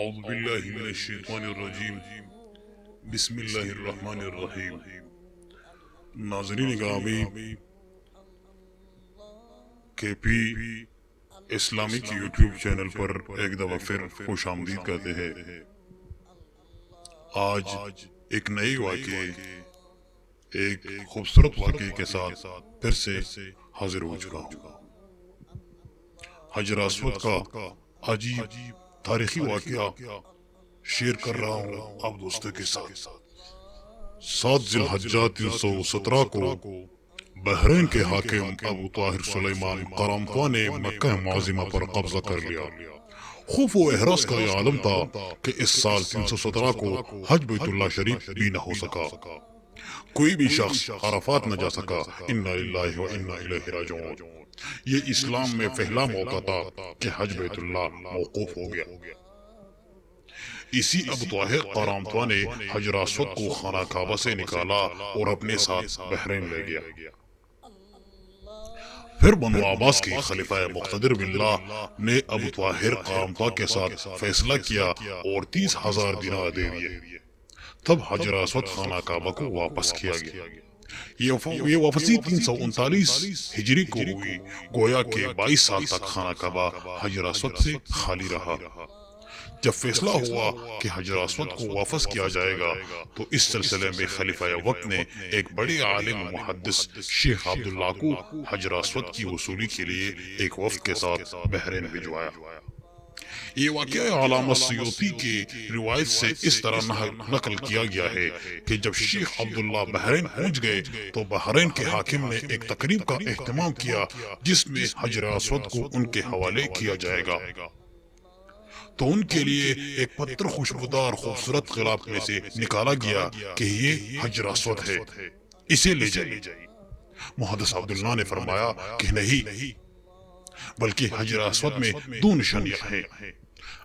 اعوذ باللہ من الشیطان الرجیم بسم اللہ الرحمن الرحیم۔ ناظرین گرامی، کے پی اسلامی کی یوٹیوب چینل پر ایک دفعہ پھر خوش آمدید کہتے ہیں۔ آج ایک نئی واقعے، ایک خوبصورت واقعے کے ساتھ پھر سے حاضر ہو چکا ہوں۔ حجر اسود کا عجیب تاریخی واقعہ شیئر کر رہا ہوں آپ دوستوں کے ساتھ۔ 7 ذی الحجہ 317 کو بحرین کے حاکم ابو طاہر سلیمان قرامطہ نے مکہ معظمہ پر قبضہ کر لیا۔ خوف و احراس کا یہ عالم تھا کہ اس سال 317 کو حج بیت اللہ شریف بھی نہ ہو سکا، کوئی بھی شخص عرفات نہ جا سکا۔ انا للہ و انا الیہ راجعون۔ یہ اسلام میں پہلا موقع تھا کہ حج بیت اللہ موقوف ہو گیا۔ اسی ابو طاہر قرامطہ نے حجر اسود کو خانہ کعبہ سے نکالا اور اپنے ساتھ بحرین لے گیا۔ پھر بنو عباس کے خلیفہ مقتدر باللہ نے ابو طاہر قرامطہ کے ساتھ فیصلہ کیا اور 30,000 دینار دے دیے۔ تب حجر اسود خانہ کعبہ کو واپس کیا گیا۔ یہ واپسی 339 ہجری کو ہوئی، گویا کہ 22 سال تک خانہ کعبہ حجر اسود سے خالی رہا۔ جب فیصلہ ہوا کہ حجر اسود کو واپس کیا جائے گا تو اس سلسلے میں خلیفہ وقت نے ایک بڑے عالم محدث شیخ عبداللہ کو حجر اسود کی وصولی کے لیے ایک وفد کے ساتھ بحرین بھجوایا۔ یہ واقعہ علامہ سیوطی کی روایت سے اس طرح نقل کیا گیا ہے کہ جب شیخ عبداللہ بحرین پہنچ گئے تو بحرین کے حاکم نے ایک تقریب کا اہتمام کیا جس میں حجر اسود کو ان کے حوالے کیا جائے گا۔ تو ان کے لیے ایک پتھر خوشبودار خوبصورت غلاف میں سے نکالا گیا کہ یہ حجر اسود ہے، اسے لے جائیے۔ محدث عبداللہ نے فرمایا کہ نہیں، بلکہ حجر اسود میں 2 نشانیاں ہیں۔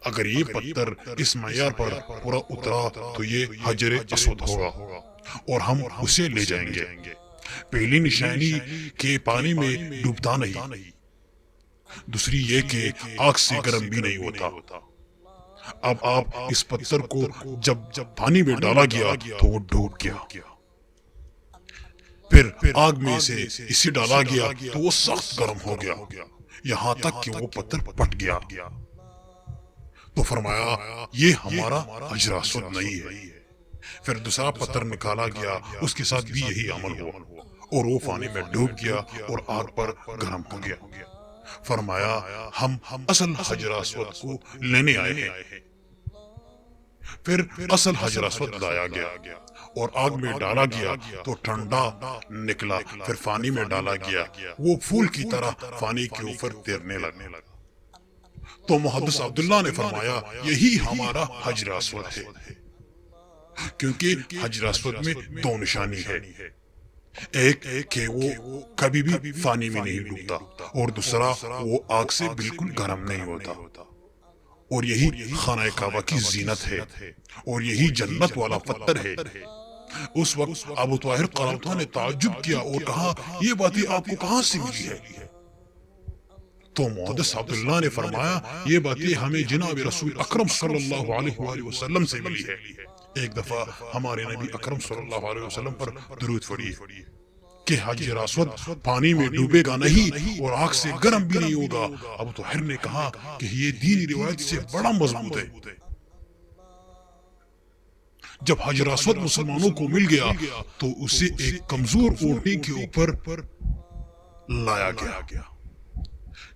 اگر یہ پتھر اس معیار پر پورا اترا تو یہ حجر اسود ہوگا اور ہم اسے لے جائیں گے۔ پہلی نشانی کہ پانی میں ڈوبتا نہیں، دوسری یہ کہ آگ سے گرم بھی نہیں ہوتا۔ اب آپ اس پتھر کو جب پانی میں ڈالا گیا تو وہ ڈوب گیا، پھر آگ میں سے اسے ڈالا گیا تو وہ سخت گرم ہو گیا، یہاں تک کہ وہ پتھر پھٹ گیا۔ تو فرمایا یہ ہمارا حجر اسود نہیں ہے۔ پھر دوسرا پتھر نکالا گیا، اس کے ساتھ بھی یہی عمل ہوا اور وہ پانی میں ڈوب گیا اور آگ پر گرم ہو گیا۔ فرمایا ہم اصل حجر اسود کو لینے آئے ہیں۔ پھر اصل حجر اسود لایا گیا اور آگ میں ڈالا گیا تو ٹھنڈا نکلا، پھر پانی میں ڈالا گیا، وہ پھول کی طرح پانی کے اوپر تیرنے لگا۔ تو محدث عبداللہ نے فرمایا یہی ہمارا حجر اسود ہے، کیونکہ حجر اسود میں 2 نشانی ہے، ایک کہ وہ کبھی بھی پانی میں نہیں ڈوبتا اور دوسرا وہ آگ سے بالکل گرم نہیں ہوتا۔ اور یہی خانہ کعبہ کی زینت ہے اور یہی جنت والا پتھر ہے۔ اس وقت ابو طاہر قرامطہ نے تعجب کیا اور کہا یہ باتیں آپ کو کہاں سے ملی ہے؟ تو محدث عبداللہ نے فرمایا یہ باتیں ہمیں جناب رسول اکرم صلی اللہ علیہ وآلہ وسلم سے ملی ہے۔ ایک دفعہ ہمارے نبی اکرم صلی اللہ علیہ وسلم پر درود پڑھیے کہ حجر اسود پانی میں ڈوبے گا نہیں اور آگ سے گرم بھی نہیں ہوگا۔ ابو طاہر نے کہا کہ یہ دینی روایت سے بڑا مضبوط ہے۔ جب حجر اسود مسلمانوں کو مل گیا تو اسے ایک کمزور اونٹنی کے اوپر لایا گیا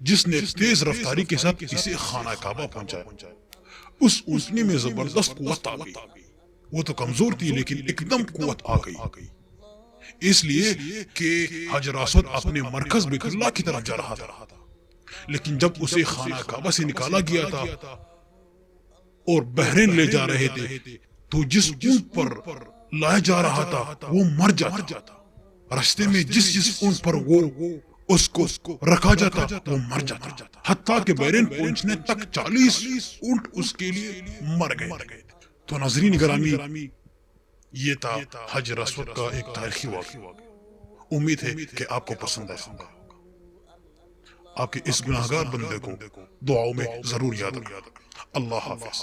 جس نے تیز رفتاری کے ساتھ اسے خانہ کعبہ پہنچایا۔ اس اونٹنی میں زبردست قوت آ گئی، وہ تو کمزور تھی لیکن ایک دم قوت آ گئی، اس لیے کہ حجر اسود اپنے مرکز بیت اللہ کی طرف جا رہا تھا۔ لیکن جب اسے خانہ کعبہ سے نکالا گیا تھا اور بحرین لے جا رہے تھے تو جس اونٹ پر لایا جا رہا تھا وہ مر جاتا، راستے میں جس اونٹ پر وہ اس کو رکھا جاتا وہ مر جاتا، حتیٰ کہ بحرین پہنچنے تک 40 اونٹ اس کے لیے مر گئے۔ تو ناظرین گرامی، یہ تھا حجر اسود کا ایک تاریخی واقعہ۔ امید ہے کہ آپ کو پسند آیا ہوگا۔ آپ کے اس گناہگار بندے کو دعاؤں میں ضرور یاد رکھیں۔ اللہ حافظ۔